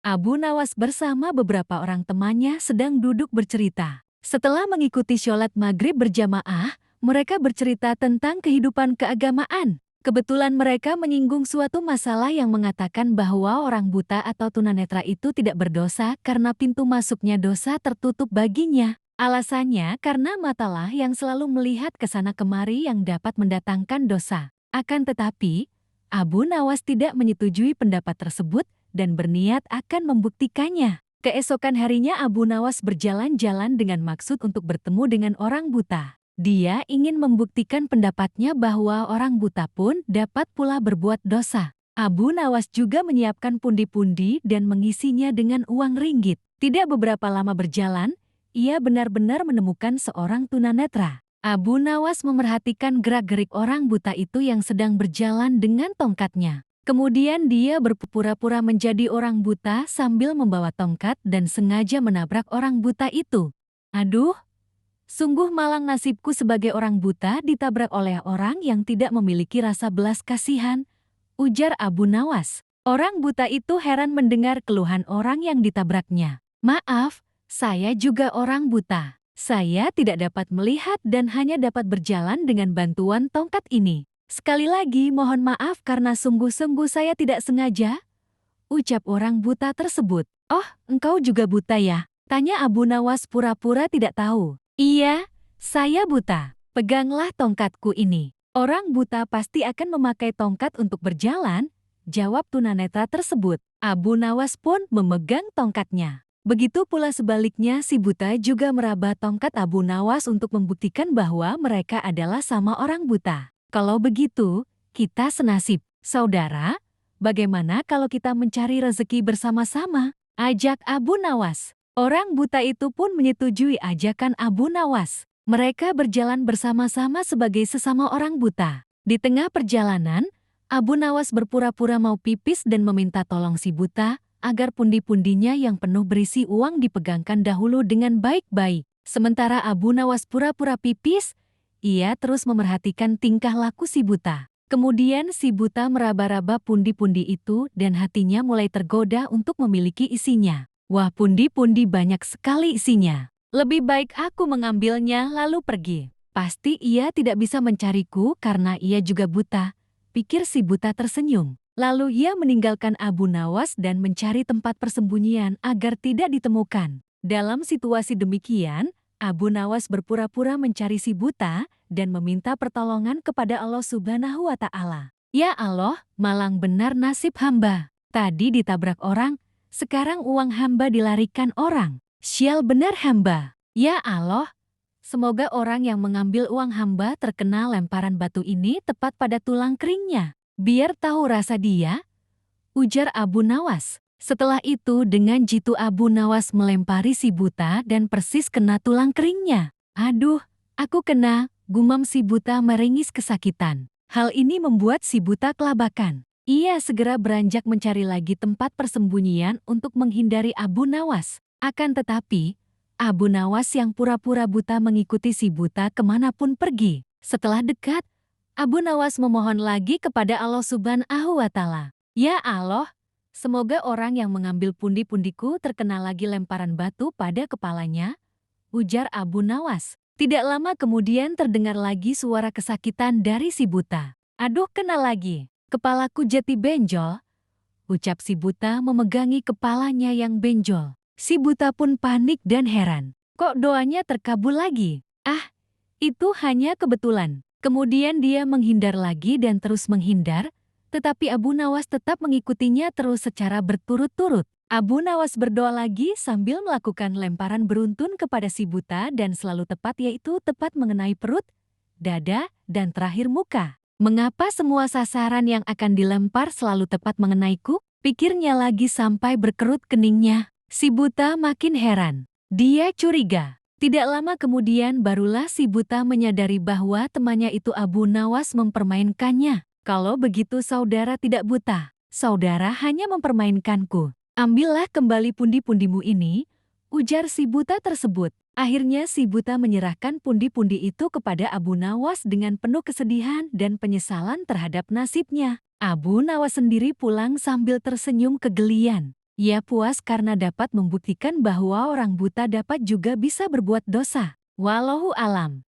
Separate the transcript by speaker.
Speaker 1: Abu Nawas bersama beberapa orang temannya sedang duduk bercerita. Setelah mengikuti sholat maghrib berjamaah, mereka bercerita tentang kehidupan keagamaan. Kebetulan mereka menyinggung suatu masalah yang mengatakan bahwa orang buta atau tunanetra itu tidak berdosa karena pintu masuknya dosa tertutup baginya. Alasannya karena matalah yang selalu melihat ke sana kemari yang dapat mendatangkan dosa. Akan tetapi, Abu Nawas tidak menyetujui pendapat tersebut dan berniat akan membuktikannya. Keesokan harinya Abu Nawas berjalan-jalan dengan maksud untuk bertemu dengan orang buta. Dia ingin membuktikan pendapatnya bahwa orang buta pun dapat pula berbuat dosa. Abu Nawas juga menyiapkan pundi-pundi dan mengisinya dengan uang ringgit. Tidak beberapa lama berjalan, ia benar-benar menemukan seorang tunanetra. Abu Nawas memerhatikan gerak-gerik orang buta itu yang sedang berjalan dengan tongkatnya. Kemudian dia berpura-pura menjadi orang buta sambil membawa tongkat dan sengaja menabrak orang buta itu. Aduh! Sungguh malang nasibku sebagai orang buta ditabrak oleh orang yang tidak memiliki rasa belas kasihan, ujar Abu Nawas. Orang buta itu heran mendengar keluhan orang yang ditabraknya. Maaf, saya juga orang buta. Saya tidak dapat melihat dan hanya dapat berjalan dengan bantuan tongkat ini. Sekali lagi mohon maaf karena sungguh-sungguh saya tidak sengaja, ucap orang buta tersebut. Oh, engkau juga buta ya? Tanya Abu Nawas pura-pura tidak tahu. Iya, saya buta. Peganglah tongkatku ini. Orang buta pasti akan memakai tongkat untuk berjalan, jawab tunanetra tersebut. Abu Nawas pun memegang tongkatnya. Begitu pula sebaliknya si buta juga meraba tongkat Abu Nawas untuk membuktikan bahwa mereka adalah sama orang buta. Kalau begitu, kita senasib. Saudara, bagaimana kalau kita mencari rezeki bersama-sama? Ajak Abu Nawas. Orang buta itu pun menyetujui ajakan Abu Nawas. Mereka berjalan bersama-sama sebagai sesama orang buta. Di tengah perjalanan, Abu Nawas berpura-pura mau pipis dan meminta tolong si buta agar pundi-pundinya yang penuh berisi uang dipegangkan dahulu dengan baik-baik. Sementara Abu Nawas pura-pura pipis, ia terus memerhatikan tingkah laku si buta. Kemudian si buta meraba-raba pundi-pundi itu dan hatinya mulai tergoda untuk memiliki isinya. Wah, pundi-pundi banyak sekali isinya. Lebih baik aku mengambilnya lalu pergi. Pasti ia tidak bisa mencariku karena ia juga buta, pikir si buta tersenyum. Lalu ia meninggalkan Abu Nawas dan mencari tempat persembunyian agar tidak ditemukan. Dalam situasi demikian, Abu Nawas berpura-pura mencari si buta dan meminta pertolongan kepada Allah Subhanahu wa Ta'ala. Ya Allah, malang benar nasib hamba. Tadi ditabrak orang, sekarang uang hamba dilarikan orang. Sial benar hamba. Ya Allah, semoga orang yang mengambil uang hamba terkena lemparan batu ini tepat pada tulang keringnya. Biar tahu rasa dia, ujar Abu Nawas. Setelah itu dengan jitu Abu Nawas melempari si buta dan persis kena tulang keringnya. Aduh, aku kena, gumam si buta meringis kesakitan. Hal ini membuat si buta kelabakan. Ia segera beranjak mencari lagi tempat persembunyian untuk menghindari Abu Nawas. Akan tetapi, Abu Nawas yang pura-pura buta mengikuti si buta kemanapun pergi. Setelah dekat, Abu Nawas memohon lagi kepada Allah Subhanahu wa Ta'ala. Ya Allah, semoga orang yang mengambil pundi-pundiku terkena lagi lemparan batu pada kepalanya, ujar Abu Nawas. Tidak lama kemudian terdengar lagi suara kesakitan dari si buta. Aduh, kena lagi. Kepalaku jadi benjol, ucap si buta memegangi kepalanya yang benjol. Si buta pun panik dan heran. Kok doanya terkabul lagi? Ah, itu hanya kebetulan. Kemudian dia menghindar lagi dan terus menghindar, tetapi Abu Nawas tetap mengikutinya terus secara berturut-turut. Abu Nawas berdoa lagi sambil melakukan lemparan beruntun kepada si buta dan selalu tepat, yaitu tepat mengenai perut, dada, dan terakhir muka. Mengapa semua sasaran yang akan dilempar selalu tepat mengenaiku? Pikirnya lagi sampai berkerut keningnya. Si buta makin heran. Dia curiga. Tidak lama kemudian barulah si buta menyadari bahwa temannya itu Abu Nawas mempermainkannya. Kalau begitu saudara tidak buta, saudara hanya mempermainkanku. Ambillah kembali pundi-pundimu ini, ujar si buta tersebut. Akhirnya si buta menyerahkan pundi-pundi itu kepada Abu Nawas dengan penuh kesedihan dan penyesalan terhadap nasibnya. Abu Nawas sendiri pulang sambil tersenyum kegelian. Ia puas karena dapat membuktikan bahwa orang buta dapat juga bisa berbuat dosa. Wallahu alam.